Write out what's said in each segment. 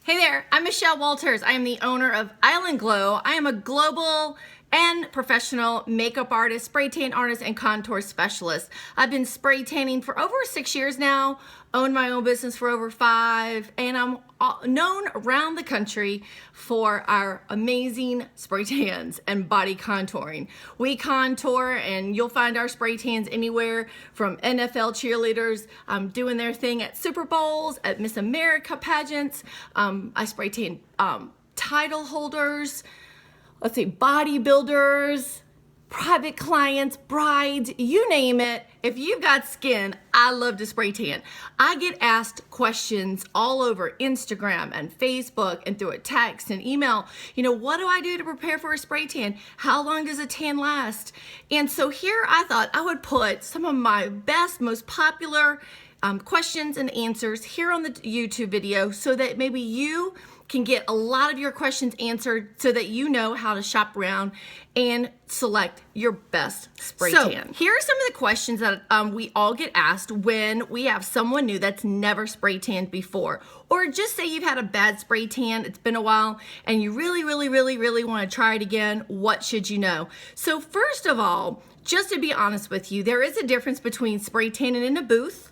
Hey there, I'm Michelle Walters. I am the owner of Island Glow. I am a global and professional makeup artist, spray tan artist, and contour specialist. I've been spray tanning for over 6 years now, owned my own business for over 5, and I'm known around the country for our amazing spray tans and body contouring. We contour, and you'll find our spray tans anywhere from NFL cheerleaders doing their thing at Super Bowls, at Miss America pageants. I spray tan title holders, bodybuilders, private clients, brides, you name it. If you've got skin, I love to spray tan. I get asked questions all over Instagram and Facebook and through a text and email. What do I do to prepare for a spray tan? How long does a tan last? And so here I thought I would put some of my best, most popular questions and answers here on the YouTube video so that maybe you can get a lot of your questions answered so that you know how to shop around and select your best spray tan. Here are some of the questions that we all get asked when we have someone new that's never spray tanned before. Or just say you've had a bad spray tan, it's been a while, and you really want to try it again. What should you know? So first of all, just to be honest with you, there is a difference between spray tanning in a booth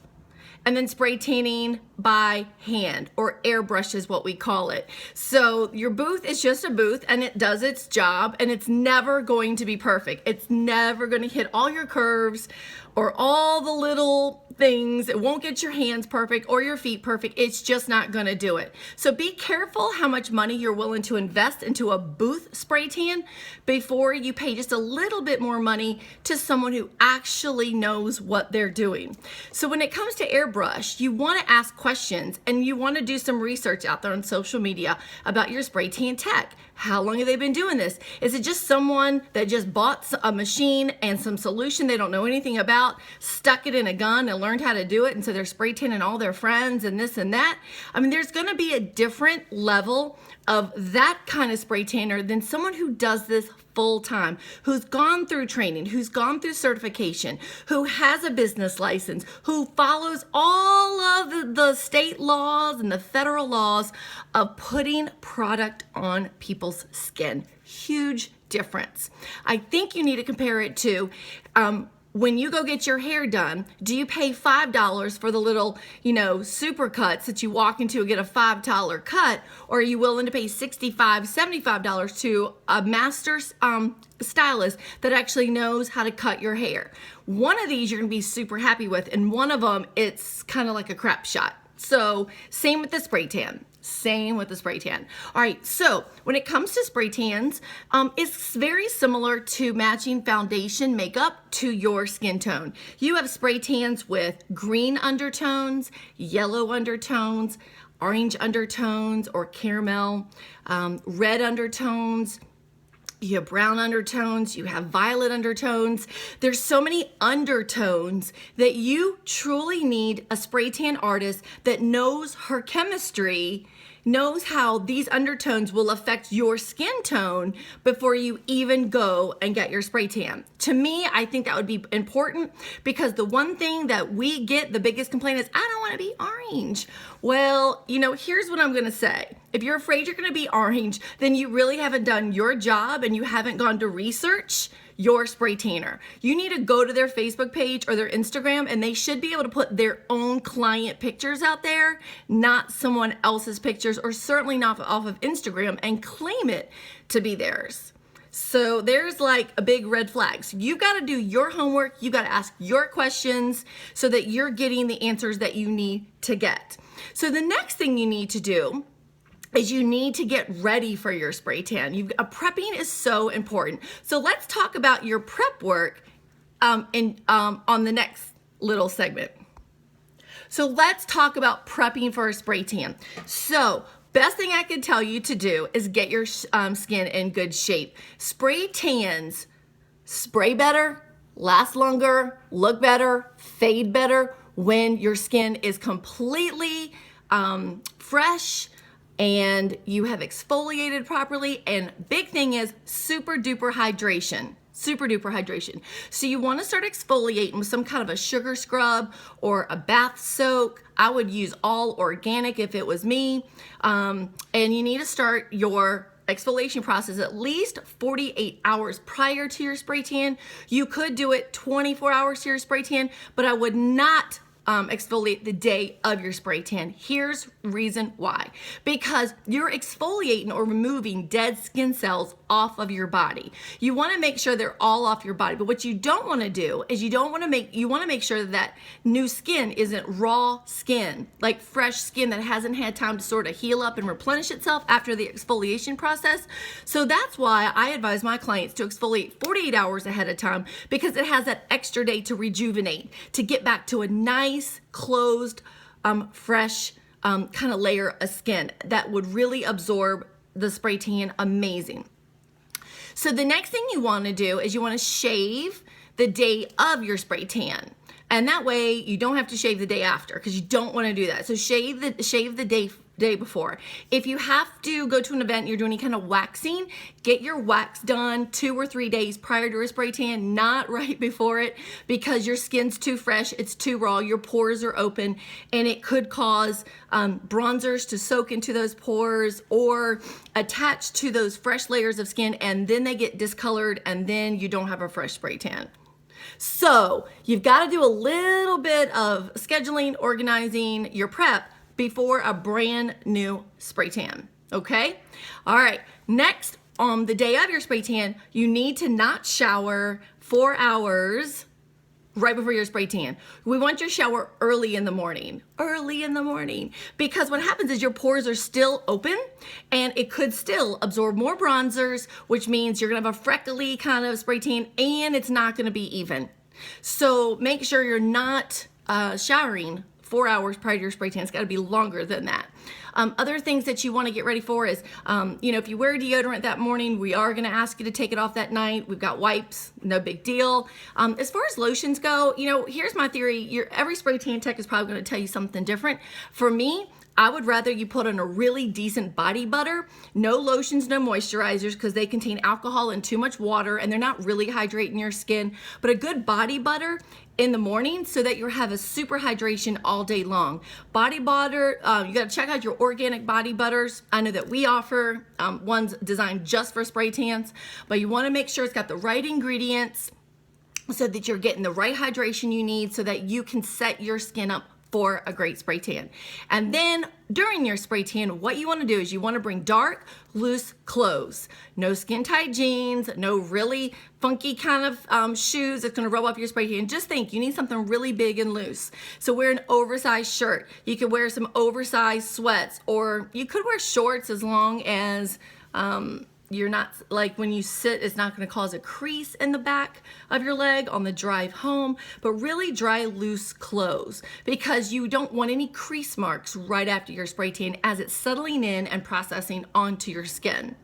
and then spray tanning by hand, or airbrush is what we call it. So your booth is just a booth and it does its job, and it's never going to be perfect. It's never gonna hit all your curves or all the little things. It won't get your hands perfect or your feet perfect. It's just not gonna do it. So be careful how much money you're willing to invest into a booth spray tan before you pay just a little bit more money to someone who actually knows what they're doing. So when it comes to airbrush, you wanna ask questions and you wanna do some research out there on social media about your spray tan tech. How long have they been doing this? Is it just someone that just bought a machine and some solution they don't know anything about, stuck it in a gun and learned how to do it, and so they're spray tanning all their friends and this and that? I mean, there's gonna be a different level of that kind of spray tanner than someone who does this full time, who's gone through training, who's gone through certification, who has a business license, who follows all of the state laws and the federal laws of putting product on people's skin. Huge difference. I think you need to compare it to when you go get your hair done. Do you pay $5 for the little, super cuts that you walk into and get a $5 cut? Or are you willing to pay $65, $75 to a master stylist that actually knows how to cut your hair? One of these you're gonna be super happy with, and one of them, it's kind of like a crap shot. So same with the spray tan. Same with the spray tan. All right, so when it comes to spray tans, it's very similar to matching foundation makeup to your skin tone. You have spray tans with green undertones, yellow undertones, orange undertones or caramel, red undertones. You have brown undertones, you have violet undertones. There's so many undertones that you truly need a spray tan artist that knows her chemistry, knows how these undertones will affect your skin tone before you even go and get your spray tan. To me, I think that would be important, because the one thing that we get, the biggest complaint is, I don't want to be orange. Well, here's what I'm going to say. If you're afraid you're going to be orange, then you really haven't done your job and you haven't gone to research your spray tanner. You need to go to their Facebook page or their Instagram, and they should be able to put their own client pictures out there, not someone else's pictures, or certainly not off of Instagram, and claim it to be theirs. So there's like a big red flag. So you've got to do your homework. You got to ask your questions so that you're getting the answers that you need to get. So the next thing you need to do is you need to get ready for your spray tan. Prepping is so important. So let's talk about your prep work on the next little segment. So let's talk about prepping for a spray tan. So best thing I could tell you to do is get your skin in good shape. Spray tans spray better, last longer, look better, fade better when your skin is completely fresh and you have exfoliated properly. And big thing is super duper hydration. super duper hydration. So you want to start exfoliating with some kind of a sugar scrub or a bath soak. I would use all organic if it was me. And you need to start your exfoliation process at least 48 hours prior to your spray tan. You could do it 24 hours to your spray tan, but I would not exfoliate the day of your spray tan. Here's reason why. Because you're exfoliating or removing dead skin cells off of your body. You want to make sure they're all off your body. But what you don't want to do is you want to make sure that new skin isn't raw skin, like fresh skin that hasn't had time to sort of heal up and replenish itself after the exfoliation process. So that's why I advise my clients to exfoliate 48 hours ahead of time, because it has that extra day to rejuvenate, to get back to a nice, closed, fresh kind of layer of skin that would really absorb the spray tan amazing. So the next thing you want to do is you want to shave the day of your spray tan. And that way you don't have to shave the day after, because you don't want to do that. So shave the day before. If you have to go to an event, you're doing any kind of waxing, get your wax done 2 or 3 days prior to a spray tan, not right before it, because your skin's too fresh, it's too raw, your pores are open, and it could cause bronzers to soak into those pores or attach to those fresh layers of skin, and then they get discolored, and then you don't have a fresh spray tan. So you've got to do a little bit of scheduling, organizing your prep before a brand new spray tan, okay? All right, next, on the day of your spray tan, you need to not shower 4 hours right before your spray tan. We want your shower early in the morning, because what happens is your pores are still open and it could still absorb more bronzers, which means you're gonna have a freckly kind of spray tan and it's not gonna be even. So make sure you're not showering 4 hours prior to your spray tan. It's got to be longer than that. Other things that you want to get ready for is, if you wear deodorant that morning, we are going to ask you to take it off that night. We've got wipes, no big deal. As far as lotions go, here's my theory. Every spray tan tech is probably going to tell you something different. For me, I would rather you put on a really decent body butter. No lotions, no moisturizers, because they contain alcohol and too much water, and they're not really hydrating your skin. But a good body butter in the morning, so that you have a super hydration all day long. Body butter, you got to check out your organic body butters. I know that we offer ones designed just for spray tans, but you want to make sure it's got the right ingredients so that you're getting the right hydration you need, so that you can set your skin up for a great spray tan. And then during your spray tan, what you want to do is you want to bring dark, loose clothes. No skin tight jeans, no really funky kind of shoes that's going to rub off your spray tan. Just think, you need something really big and loose. So wear an oversized shirt. You could wear some oversized sweats, or you could wear shorts, as long as you're not, like when you sit, it's not going to cause a crease in the back of your leg on the drive home. But really dry, loose clothes, because you don't want any crease marks right after your spray tan as it's settling in and processing onto your skin.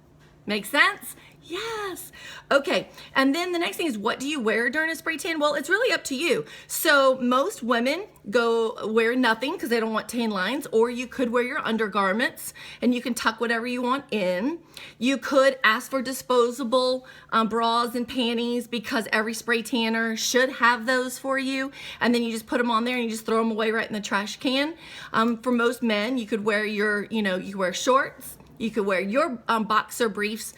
Make sense? Yes. Okay. And then the next thing is, what do you wear during a spray tan? Well, it's really up to you. So most women wear nothing because they don't want tan lines, or you could wear your undergarments and you can tuck whatever you want in. You could ask for disposable bras and panties, because every spray tanner should have those for you. And then you just put them on there and you just throw them away right in the trash can. For most men, you could wear you could wear shorts. You could wear your boxer briefs.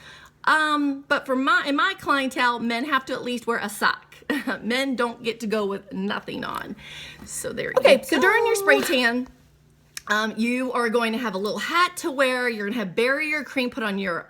But in my clientele, men have to at least wear a sock. Men don't get to go with nothing on. So there you go. Okay, so during your spray tan, you are going to have a little hat to wear. You're going to have barrier cream put on your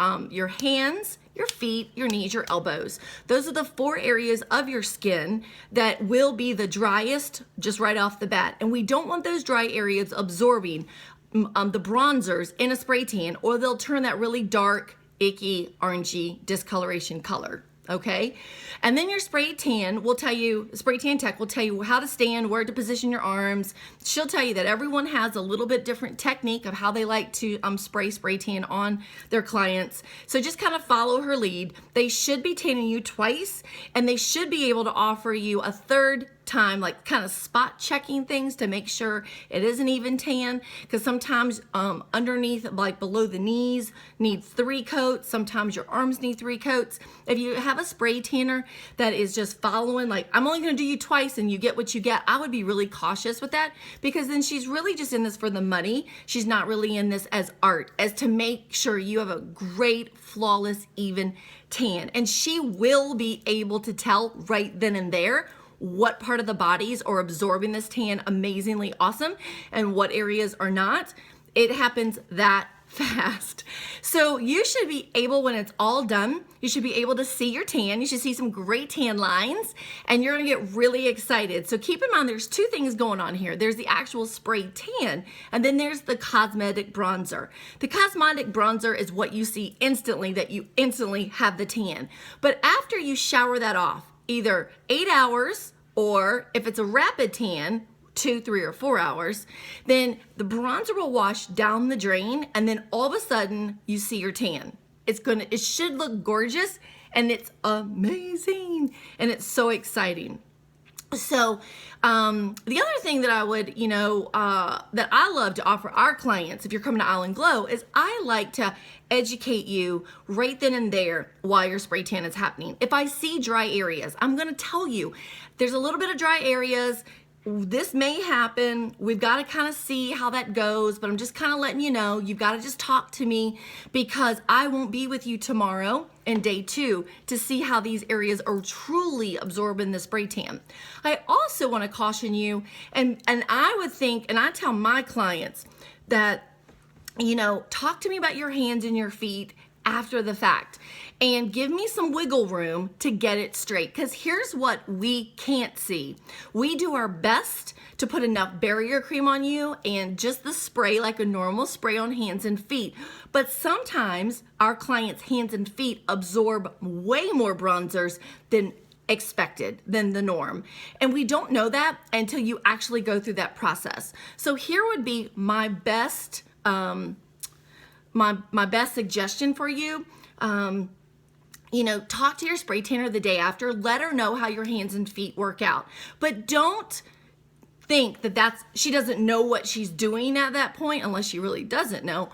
hands, your feet, your knees, your elbows. Those are the 4 areas of your skin that will be the driest just right off the bat. And we don't want those dry areas absorbing the bronzers in a spray tan, or they'll turn that really dark, icky, orangey discoloration color. Okay, and then your spray tan tech will tell you how to stand, where to position your arms. She'll tell you that everyone has a little bit different technique of how they like to spray tan on their clients. So just kind of follow her lead. They should be tanning you twice, and they should be able to offer you a third time like kind of spot checking things to make sure it is an even tan, because sometimes underneath, like below the knees, need 3 coats. Sometimes your arms need 3 coats. If you have a spray tanner that is just following, like, I'm only going to do you twice and you get what you get, I would be really cautious with that, because then she's really just in this for the money. She's not really in this as art, as to make sure you have a great, flawless, even tan. And she will be able to tell right then and there what part of the bodies are absorbing this tan amazingly awesome and what areas are not. It happens that fast. So you should be able, when it's all done, you should be able to see your tan. You should see some great tan lines, and you're gonna get really excited. So keep in mind, there's 2 things going on here. There's the actual spray tan, and then there's the cosmetic bronzer. The cosmetic bronzer is what you see instantly, that you instantly have the tan. But after you shower that off, either 8 hours, or if it's a rapid tan, 2, 3, or 4 hours, then the bronzer will wash down the drain, and then all of a sudden you see your tan. It should look gorgeous, and it's amazing, and it's so exciting. So the other thing that I would, that I love to offer our clients, if you're coming to Island Glow, is I like to educate you right then and there while your spray tan is happening. If I see dry areas, I'm going to tell you there's a little bit of dry areas. This may happen. We've got to kind of see how that goes, but I'm just kind of letting you know, you've got to just talk to me, because I won't be with you tomorrow and day 2 to see how these areas are truly absorbing the spray tan. I also want to caution you, and I would think, and I tell my clients that, talk to me about your hands and your feet after the fact, and give me some wiggle room to get it straight, because here's what we can't see. We do our best to put enough barrier cream on you and just the spray, like a normal spray on hands and feet, but sometimes our clients' hands and feet absorb way more bronzers than expected, than the norm, and we don't know that until you actually go through that process. So here would be my best my best suggestion for you. Talk to your spray tanner the day after. Let her know how your hands and feet work out. But don't think that she doesn't know what she's doing at that point, unless she really doesn't know.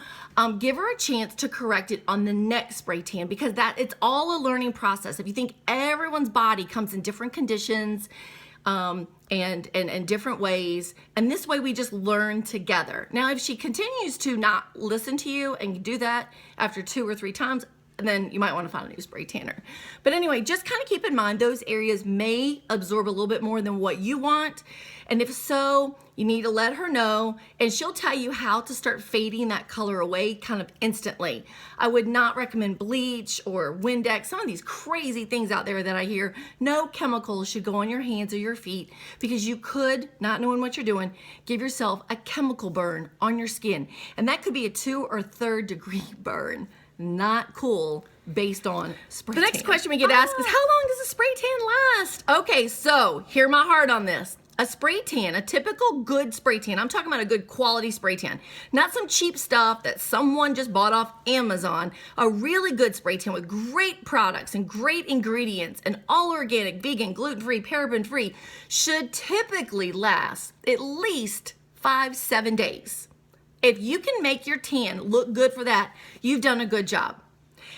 Give her a chance to correct it on the next spray tan, because it's all a learning process. If you think everyone's body comes in different conditions, and different ways, and this way we just learn together. Now, if she continues to not listen to you and you do that after 2 or 3 times, then you might want to find a new spray tanner. But anyway, just kind of keep in mind those areas may absorb a little bit more than what you want, and if so, you need to let her know, and she'll tell you how to start fading that color away kind of instantly. I would not recommend bleach or Windex, some of these crazy things out there that I hear. No chemicals should go on your hands or your feet, because you could, not knowing what you're doing, give yourself a chemical burn on your skin, and that could be a 2 or 3rd degree burn. Not cool based on spray tan. The next question we get asked is, how long does a spray tan last? Okay, so hear my heart on this. A spray tan, a typical good spray tan, I'm talking about a good quality spray tan, not some cheap stuff that someone just bought off Amazon. A really good spray tan with great products and great ingredients and all organic, vegan, gluten-free, paraben-free should typically last at least 5-7 days. If you can make your tan look good for that, you've done a good job.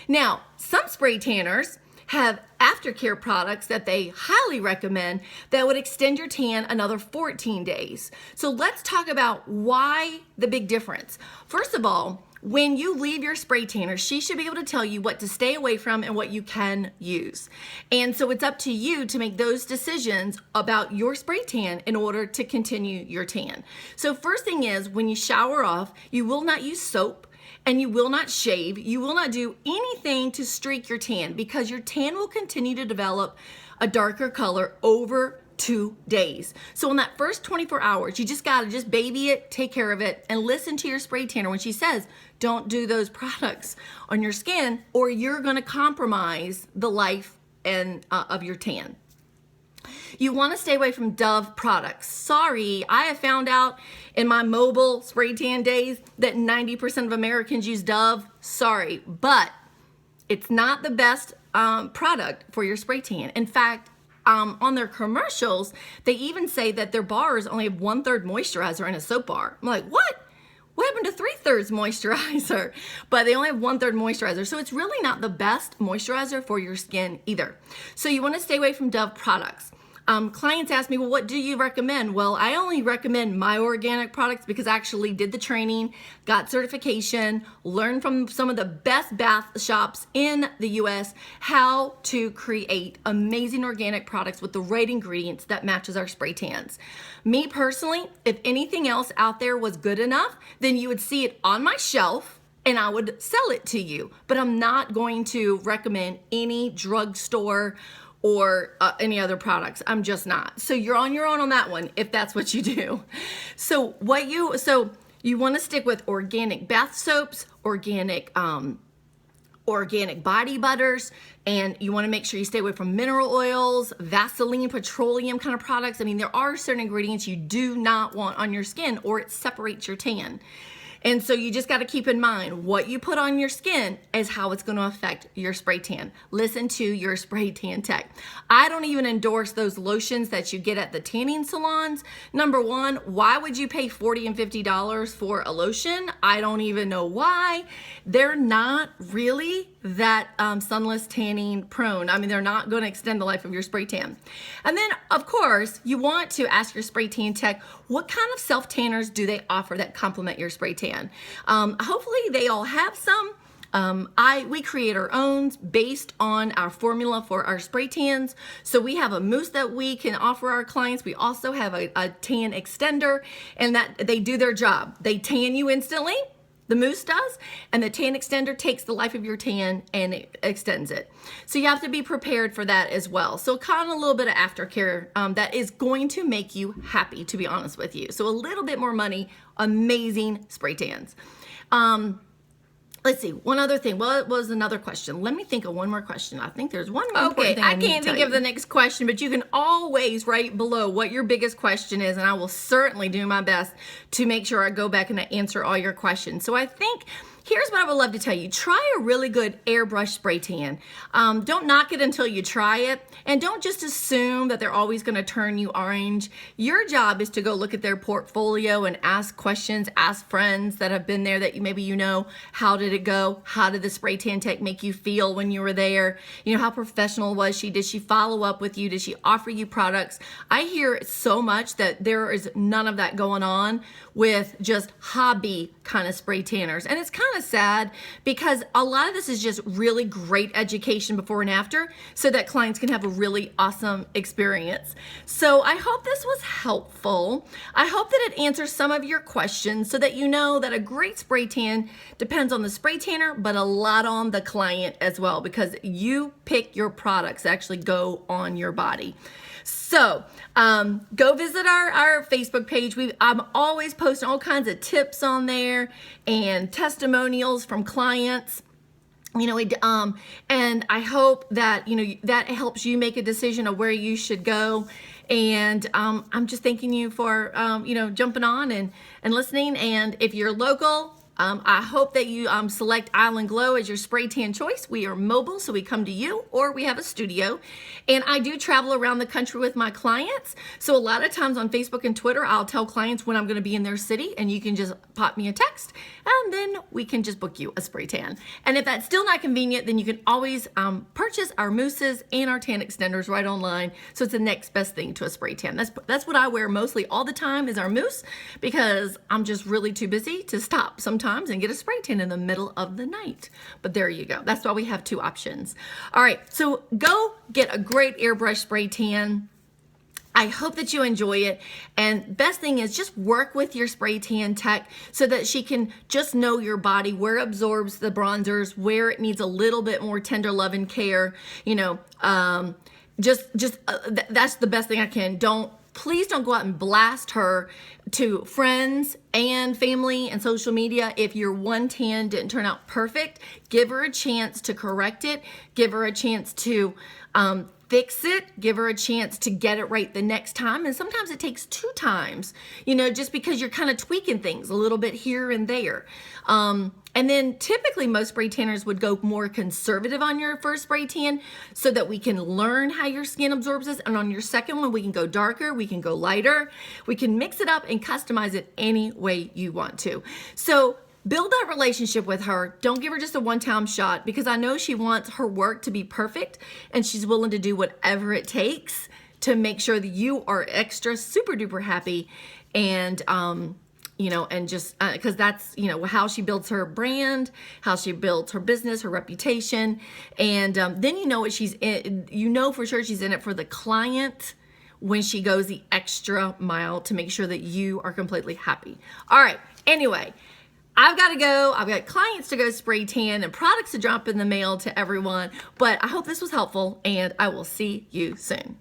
Now, some spray tanners have aftercare products that they highly recommend that would extend your tan another 14 days. So let's talk about why the big difference. First of all, when you leave your spray tanner, she should be able to tell you what to stay away from and what you can use. And so it's up to you to make those decisions about your spray tan in order to continue your tan. So first thing is, when you shower off, you will not use soap, and you will not shave. You will not do anything to streak your tan, because your tan will continue to develop a darker color over 2 days. So in that first 24 hours, you just gotta just baby it, take care of it, and listen to your spray tanner when she says, don't do those products on your skin, or you're gonna compromise the life of your tan. You want to stay away from Dove products. Sorry, I have found out in my mobile spray tan days that 90% of Americans use Dove. Sorry, but it's not the best product for your spray tan. In fact, on their commercials, they even say that their bars only have 1/3 moisturizer in a soap bar. I'm like, what? What happened to 3/3 moisturizer? But they only have 1/3 moisturizer. So it's really not the best moisturizer for your skin either. So you want to stay away from Dove products. Clients ask me, well, what do you recommend? Well, I only recommend my organic products because I actually did the training, got certification, learned from some of the best bath shops in the US how to create amazing organic products with the right ingredients that matches our spray tans. Me personally, if anything else out there was good enough, then you would see it on my shelf and I would sell it to you. But I'm not going to recommend any drugstore or any other products. I'm just not. So you're on your own on that one if that's what you do. So you want to stick with organic bath soaps, organic body butters, and you want to make sure you stay away from mineral oils, Vaseline, petroleum kind of products. I mean, there are certain ingredients you do not want on your skin or it separates your tan. And so you just got to keep in mind what you put on your skin is how it's going to affect your spray tan. Listen to your spray tan tech. I don't even endorse those lotions that you get at the tanning salons. Number one, why would you pay $40 and $50 for a lotion? I don't even know why. They're not really that sunless tanning prone. I mean, they're not going to extend the life of your spray tan. And then, of course, you want to ask your spray tan tech, what kind of self tanners do they offer that complement your spray tan? Hopefully they all have some. We create our own based on our formula for our spray tans. So we have a mousse that we can offer our clients. We also have a tan extender, and that they do their job. They tan you instantly. The mousse does, and the tan extender takes the life of your tan and it extends it. So you have to be prepared for that as well. So kind of a little bit of aftercare that is going to make you happy, to be honest with you. So a little bit more money, amazing spray tans. Let's see, one other thing. What was another question? Let me think of one more question. I think there's one more important thing I can't think of the next question, but you can always write below what your biggest question is, and I will certainly do my best to make sure I go back and I answer all your questions. So I think here's what I would love to tell you. Try a really good airbrush spray tan. Don't knock it until you try it. And don't just assume that they're always going to turn you orange. Your job is to go look at their portfolio and ask questions, ask friends that have been there that maybe you know, how did it go? How did the spray tan tech make you feel when you were there? You know, how professional was she? Did she follow up with you? Did she offer you products? I hear so much that there is none of that going on with just hobby kind of spray tanners. And it's kind of sad because a lot of this is just really great education before and after so that clients can have a really awesome experience. So I hope this was helpful. I hope that it answers some of your questions so that you know that a great spray tan depends on the spray tanner, but a lot on the client as well, because you pick your products that actually go on your body. So go visit our Facebook page. I'm always posting all kinds of tips on there and testimonials from clients. You know, and I hope that, you know, that helps you make a decision of where you should go. And I'm just thanking you for, you know, jumping on and listening. And if you're local, I hope that you select Island Glow as your spray tan choice. We are mobile, so we come to you, or we have a studio. And I do travel around the country with my clients. So a lot of times on Facebook and Twitter, I'll tell clients when I'm going to be in their city, and you can just pop me a text, and then we can just book you a spray tan. And if that's still not convenient, then you can always purchase our mousses and our tan extenders right online. So it's the next best thing to a spray tan. That's what I wear mostly all the time is our mousse, because I'm just really too busy to stop sometimes and get a spray tan in the middle of the night. But there you go. That's why we have two options. All right, so go get a great airbrush spray tan. I hope that you enjoy it. And best thing is just work with your spray tan tech so that she can just know your body, where it absorbs the bronzers, where it needs a little bit more tender love and care. You know, that's the best thing I can. Please don't go out and blast her to friends and family and social media. If your one tan didn't turn out perfect, give her a chance to correct it. Give her a chance to fix it, give her a chance to get it right the next time. And sometimes it takes 2 times, just because you're kind of tweaking things a little bit here and there. And then typically most spray tanners would go more conservative on your first spray tan so that we can learn how your skin absorbs this. And on your second one, we can go darker, we can go lighter, we can mix it up and customize it any way you want to. So build that relationship with her. Don't give her just a one-time shot, because I know she wants her work to be perfect and she's willing to do whatever it takes to make sure that you are extra super duper happy. And, and just because that's, how she builds her brand, how she builds her business, her reputation. And then what she's in, for sure she's in it for the client when she goes the extra mile to make sure that you are completely happy. All right. Anyway, I've got to go. I've got clients to go spray tan and products to drop in the mail to everyone. But I hope this was helpful, and I will see you soon.